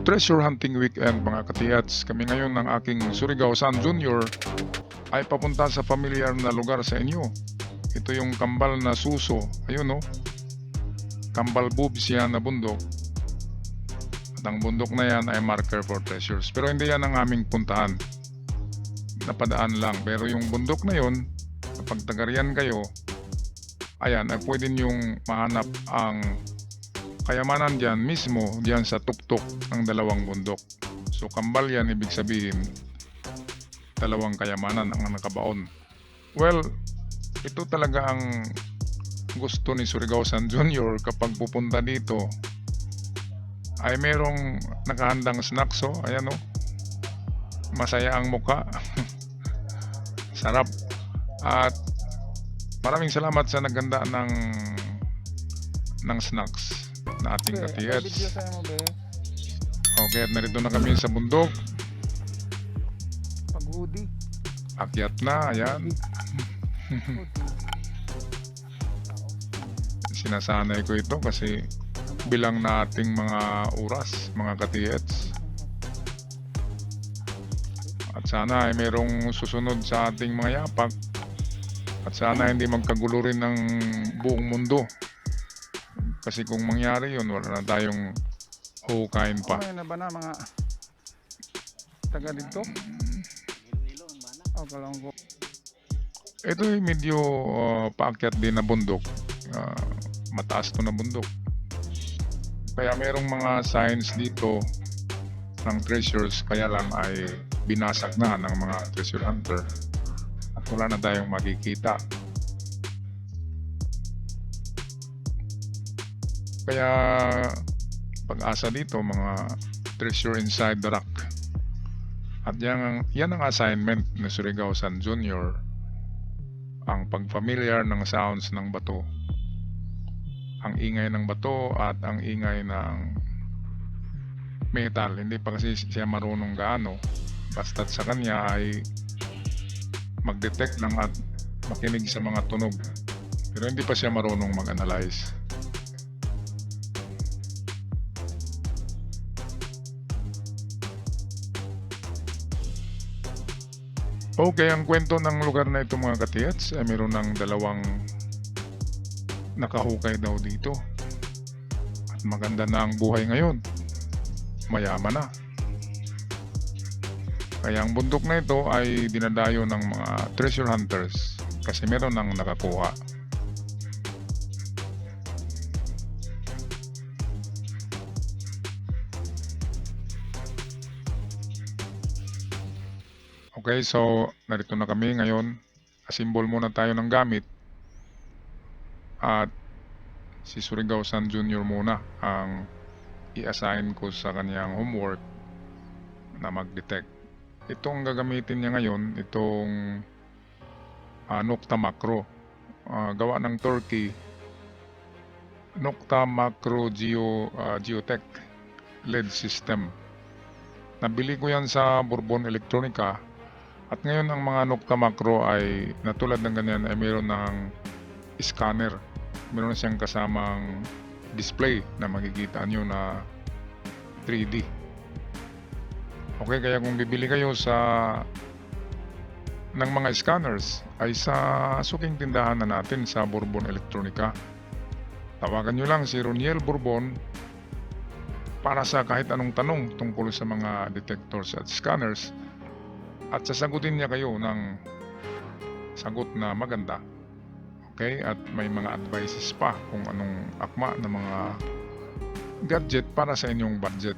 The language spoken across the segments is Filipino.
Treasure Hunting Weekend mga katiyats. Kami ngayon ng aking Surigao San Jr. ay papunta sa familiar na lugar sa inyo. Ito yung kambal na suso. Ayun, no? Kambal boobs yan na bundok. At ang bundok na yan ay marker for treasures. Pero hindi yan ang aming puntahan. Napadaan lang. Pero yung bundok na yon, kapag tagarian kayo, ayan, ay pwede nyong mahanap ang kayamanan dyan mismo, dyan sa tuktok ng dalawang bundok. So kambal yan, ibig sabihin dalawang kayamanan ang nakabaon. Well, ito talaga ang gusto ni Surigao San Jr. kapag pupunta dito ay merong nakahandang snacks. So ayan, oh, masaya ang muka. Sarap. At maraming salamat sa nagganda ng snacks na ating katiyats. Okay, at narito na kami sa bundok. Pag-hoodie. Akyat na, ayan. Sinasanay ko ito kasi bilang na ating mga oras, mga katiyats. At sana ay merong susunod sa ating mga yapak. At sana hindi magkagulo rin ng buong mundo. Kasi kung mangyari yun, wala na tayong hukain pa. Okay na ba na mga taga dito? Okay lang po. Ito ay medyo paakyat din na bundok. Mataas to na bundok. Kaya merong mga signs dito ng treasures, kaya lang ay binasag na ng mga treasure hunter. At wala na tayong makikita. Kaya pag-asa dito, mga treasure inside the rock. At yan ang assignment ni Surigao San Jr. Ang pag-familiar ng sounds ng bato. Ang ingay ng bato at ang ingay ng metal. Hindi pa kasi siya marunong gaano. Basta't sa kanya ay mag-detect lang at makinig sa mga tunog. Pero hindi pa siya marunong mag-analyze. Okay, ang kwento ng lugar na ito mga katiyats ay meron ng dalawang nakahukay daw dito. At maganda na ang buhay ngayon. Mayaman na. Kaya ang bundok na ito ay dinadayo ng mga treasure hunters kasi meron nang nakakuha. Okay, so narito na kami ngayon. Asimbol muna tayo ng gamit. At si Surigao San Jr. muna ang i-assign ko sa kanyang homework na mag-detect. Itong gagamitin niya ngayon, itong Nokta Macro. Gawa ng Turkey. Nokta Macro Geotech LED system. Nabili ko yan sa Bourbon Electronica. At ngayon ang mga Nokta Macro ay natulad ng ganyan ay mayroon ng scanner. Meron siyang kasamang display na makikita nyo na 3D. Okay, kaya kung bibili kayo ng mga scanners ay sa suking tindahan na natin sa Bourbon Electronica. Tawagan nyo lang si Roniel Bourbon para sa kahit anong tanong tungkol sa mga detectors at scanners. At sasagutin niya kayo ng sagot na maganda. Okay? At may mga advices pa kung anong akma na mga gadget para sa inyong budget.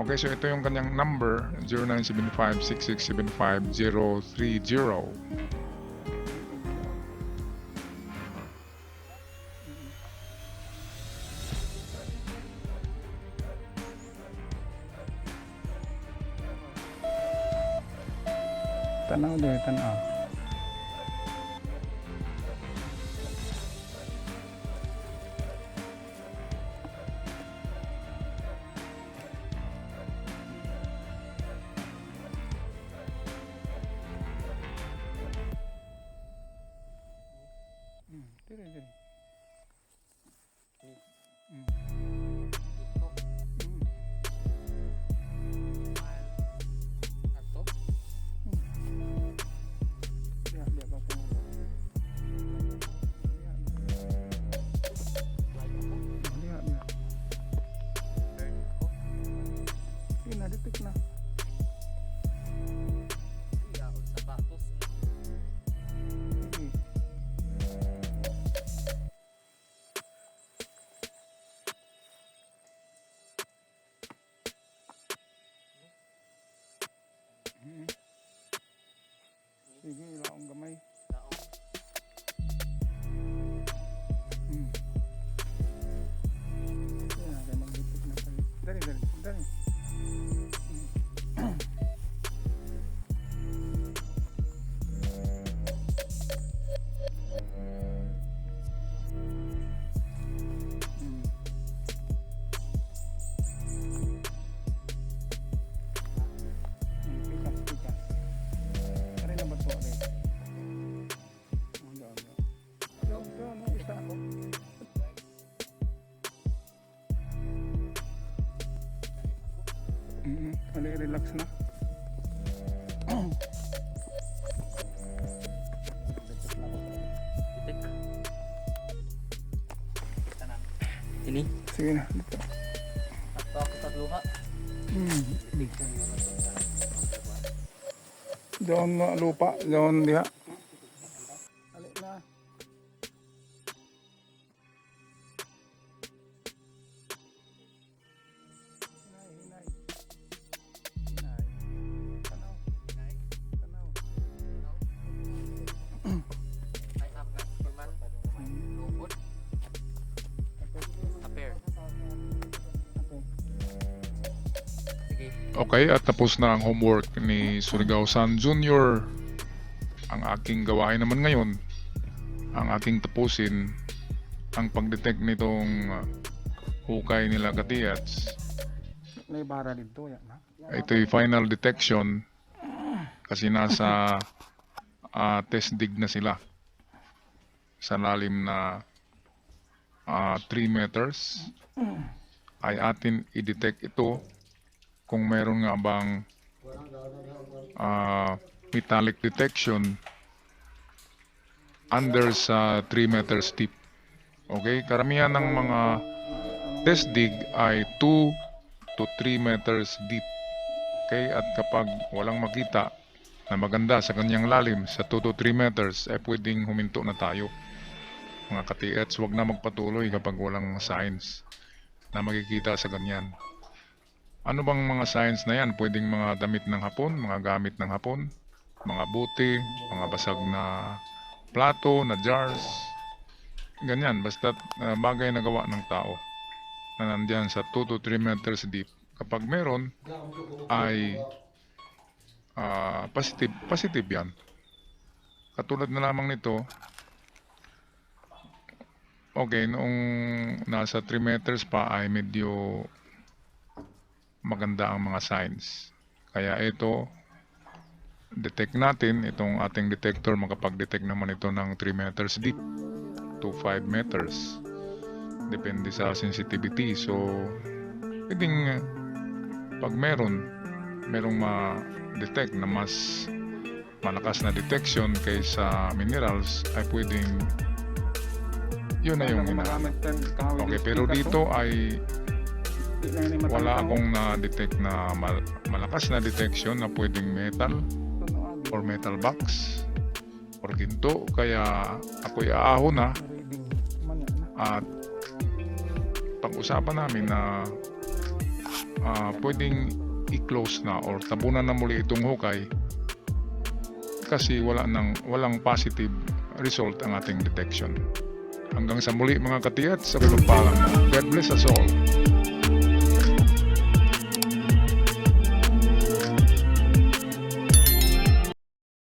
Okay, so ito yung kanyang number, 0975-6675-030. Tanaw din, tanaw. Dire. Relax na. Ini Sige na. Dito. atau aku tak luha. Doon na lupa. Doon diha. Alik na. Hinay. Tanaw. Tanaw. Ay up na cuman lupot. Aper. Sige. Okay, at tapos na ang homework ni Surigao-san Jr. Ang aking gawain naman ngayon, ang aking tapusin, ang pagdetect nitong hukay nila Katiats. May bara dito. Yan na. Ito'y final detection kasi nasa test dig na sila sa lalim na 3 meters. Ay atin i-detect ito kung meron nga bang metallic detection under sa 3 meters deep. Okay, karamihan ng mga test dig ay 2 to 3 meters deep. Okay, at kapag walang makita na maganda sa kanyang lalim sa 2 to 3 meters, eh pwedeng huminto na tayo. Mga ka-TH, wag na magpatuloy kapag walang signs na makikita sa ganyan. Ano bang mga signs na yan? Pwedeng mga damit ng hapon, mga gamit ng hapon, mga buti, mga basag na plato, na jars, ganyan, basta bagay na gawa ng tao na nandyan sa 2 to 3 meters deep. Kapag meron, ay positive yan. Katulad na lamang nito, okay, noong nasa 3 meters pa ay medyo maganda ang mga signs. Kaya ito, detect natin, itong ating detector makapag-detect naman ito ng 3 meters deep to 5 meters. Depende sa sensitivity. So, pwedeng pag merong ma-detect na mas malakas na detection kaysa minerals, ay pwedeng yun na yung hinahanap. Okay, pero dito ay wala akong na-detect na malakas na detection na pwedeng metal or metal box or ginto. Kaya ako'y aahon na at pag-usapan namin na pwedeng i-close na or tabunan na muli itong hukay kasi walang positive result ang ating detection. Hanggang sa muli mga katiyat, sa pagpapaalam. God bless us all.